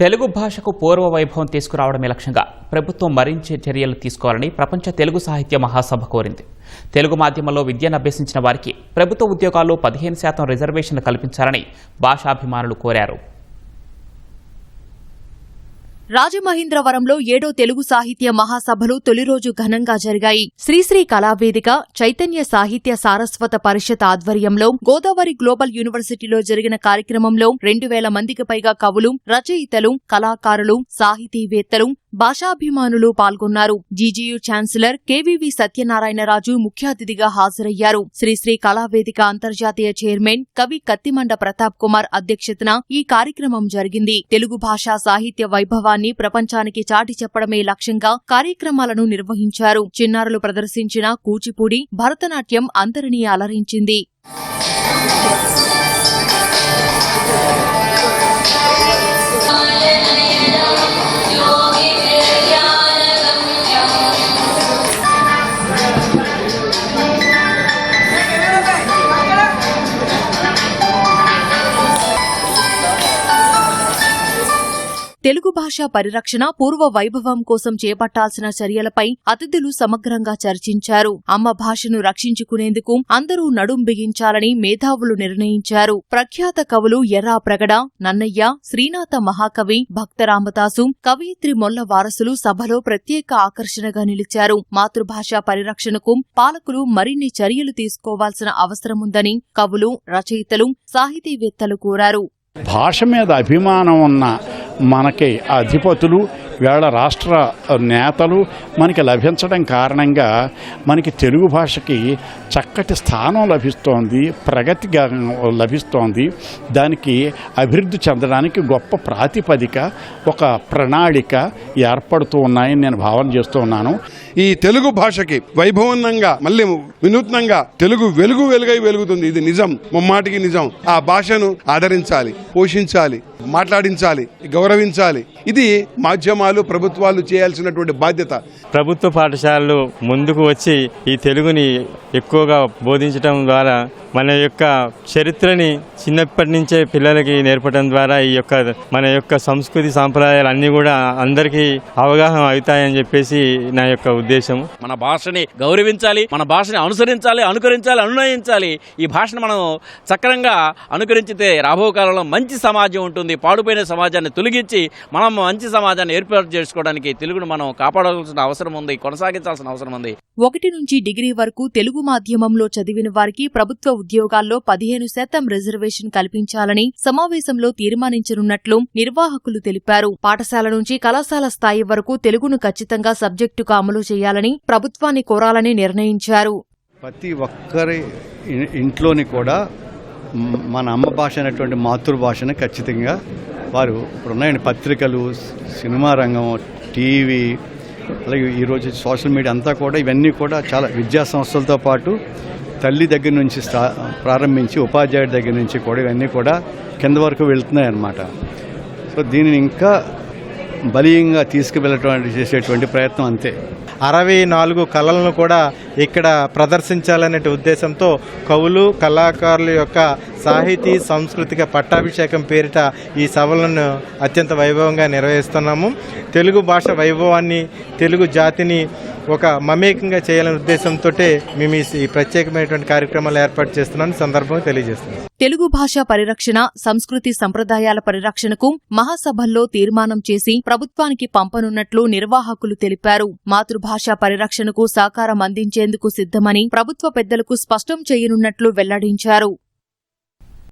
తెలుగు భాషకు పూర్వ వైభవం తీసుకురావడమే లక్ష్యంగా ప్రభుత్వం మరింత చర్యలు తీసుకోవాలని ప్రపంచ తెలుగు సాహిత్య మహాసభ కోరింది. తెలుగు మాధ్యమంలో విద్యను అభ్యసించిన వారికి ప్రభుత్వ ఉద్యోగాల్లో 15% రిజర్వేషన్లు కల్పించాలని భాషాభిమానులు కోరారు. రాజమహేంద్రవరంలో 7వ తెలుగు సాహిత్య మహాసభలు తొలి రోజు ఘనంగా జరిగాయి. శ్రీశ్రీ కళావేదిక, చైతన్య సాహిత్య సారస్వత పరిషత్ ఆధ్వర్యంలో గోదావరి గ్లోబల్ యూనివర్సిటీలో జరిగిన కార్యక్రమంలో 2000 మందికి పైగా కవులు, రచయితలు, కళాకారులు, సాహితీవేత్తలు, భాషాభిమానులు పాల్గొన్నారు. జీజీయూ ఛాన్సలర్ కేవీవీ సత్యనారాయణరాజు ముఖ్య అతిథిగా హాజరయ్యారు. శ్రీశ్రీ కళావేదిక అంతర్జాతీయ చైర్మన్ కవి కత్తిమండ ప్రతాప్ కుమార్ అధ్యక్షతన ఈ కార్యక్రమం జరిగింది. తెలుగు భాషా సాహిత్య వైభవాన్ని ప్రపంచానికి చాటి చెప్పడమే లక్ష్యంగా కార్యక్రమాలను నిర్వహించారు. చిన్నారులు ప్రదర్శించిన కూచిపూడి, భరతనాట్యం అందరినీ అలరించింది. తెలుగు భాష పరిరక్షణ, పూర్వ వైభవం కోసం చేపట్టాల్సిన చర్యలపై అతిథులు సమగ్రంగా చర్చించారు. అమ్మ భాషను రక్షించుకునేందుకు అందరూ నడుం బిగించాలని మేధావులు నిర్ణయించారు. ప్రఖ్యాత కవులు ఎర్రా ప్రగడ, నన్నయ్య, శ్రీనాథ మహాకవి, భక్త రామదాసు, కవయిత్రి మొల్ల వారసులు సభలో ప్రత్యేక ఆకర్షణగా నిలిచారు. మాతృభాష పరిరక్షణకు పాలకులు మరిన్ని చర్యలు తీసుకోవాల్సిన అవసరముందని కవులు, రచయితలు, సాహితీవేత్తలు కోరారు. భాష మీద అభిమానం ఉన్న మనకి అధిపతులు, వేళ రాష్ట్ర నేతలు మనకి లభించడం కారణంగా మనకి తెలుగు భాషకి చక్కటి స్థానం లభిస్తోంది, ప్రగతిగా లభిస్తోంది. దానికి అభివృద్ధి చెందడానికి గొప్ప ప్రాతిపదిక, ఒక ప్రణాళిక ఏర్పడుతూ ఉన్నాయని నేను భావన చేస్తూ ఉన్నాను. ఈ తెలుగు భాషకి వైభవంగా మళ్ళీ వినూత్నంగా తెలుగు వెలుగై వెలుగుతుంది. ఇది నిజం, ముమ్మాటికి నిజం. ఆ భాషను ఆదరించాలి, పోషించాలి, మాట్లాడించాలి, గౌరవించాలి. ఇది మాధ్యమాలు, ప్రభుత్వాలు చేయాల్సినటువంటి బాధ్యత. ప్రభుత్వ పాఠశాలలు ముందుకు వచ్చి ఈ తెలుగుని ఎక్కువగా బోధించడం ద్వారా మన యొక్క చరిత్రని చిన్నప్పటి నుంచే పిల్లలకి నేర్పడం ద్వారా మన యొక్క సంస్కృతి సాంప్రదాయాలు అన్నీ కూడా అందరికీ అవగాహన అవుతాయని చెప్పేసి నా యొక్క ఉద్దేశం. మన భాషని గౌరవించాలి, మన భాషని అనుసరించాలి, అనునయించాలి. ఈ భాషను మనం సక్రమంగా అనుకరించితే రాబో కాలంలో మంచి సమాజం ఉంటుంది. పాడుపోయిన సమాజాన్ని తొలగించి మనం మంచి సమాజాన్ని ఏర్పాటు చేసుకోవడానికి తెలుగును మనం కాపాడాల్సిన అవసరం ఉంది, కొనసాగించాల్సిన అవసరం ఉంది. 1 నుంచి డిగ్రీ వరకు తెలుగు మాధ్యమంలో చదివిన వారికి ప్రభుత్వ ఉద్యోగాల్లో 15% రిజర్వేషన్ కల్పించాలని సమావేశంలో తీర్మానించనున్నట్లు నిర్వాహకులు తెలిపారు. పాఠశాల నుంచి కళాశాల స్థాయి వరకు తెలుగును ఖచ్చితంగా సబ్జెక్టుగా అమలు చేయాలని ప్రభుత్వాన్ని కోరాలని నిర్ణయించారు. ప్రతి ఒక్కరి ఇంట్లోని కూడా మన అమ్మ భాష అనేటువంటి మాతృభాషను ఖచ్చితంగా వారు ఇప్పుడున్నాయండి పత్రికలు, సినిమా రంగం, టీవీ, అలాగే ఈరోజు సోషల్ మీడియా అంతా కూడా ఇవన్నీ కూడా చాలా విద్యా సంస్థలతో పాటు తల్లి దగ్గర నుంచి ప్రారంభించి ఉపాధ్యాయుడి దగ్గర నుంచి కూడా ఇవన్నీ కూడా కింద వరకు వెళ్తున్నాయి అన్నమాట. సో దీనిని ఇంకా బలీయంగా చేసేటువంటి ప్రయత్నం అంతే. 64 కళలను కూడా ఇక్కడ ప్రదర్శించాలనే ఉద్దేశంతో కవులు, కళాకారుల యొక్క సాహితీ సాంస్కృతిక పట్టాభిషేకం పేరిట ఈ సభలను అత్యంత వైభవంగా నిర్వహిస్తున్నాము. తెలుగు భాష వైభవాన్ని, తెలుగు జాతిని ఒక మమేకంగా చేయాలనే ఉద్దేశంతో మేము ఈ ప్రత్యేకమైనటువంటి కార్యక్రమాలు ఏర్పాటు చేస్తున్నామని సందర్భంగా తెలియజేస్తున్నాం. తెలుగు భాష పరిరక్షణ, సంస్కృతి సంప్రదాయాల పరిరక్షణకు మహాసభల్లో తీర్మానం చేసి ప్రభుత్వానికి పంపనున్నట్లు నిర్వాహకులు తెలిపారు. మాతృభాష పరిరక్షణకు సహకారం అందించేందుకు సిద్ధమని ప్రభుత్వ పెద్దలకు స్పష్టం చేయనున్నట్లు వెల్లడించారు.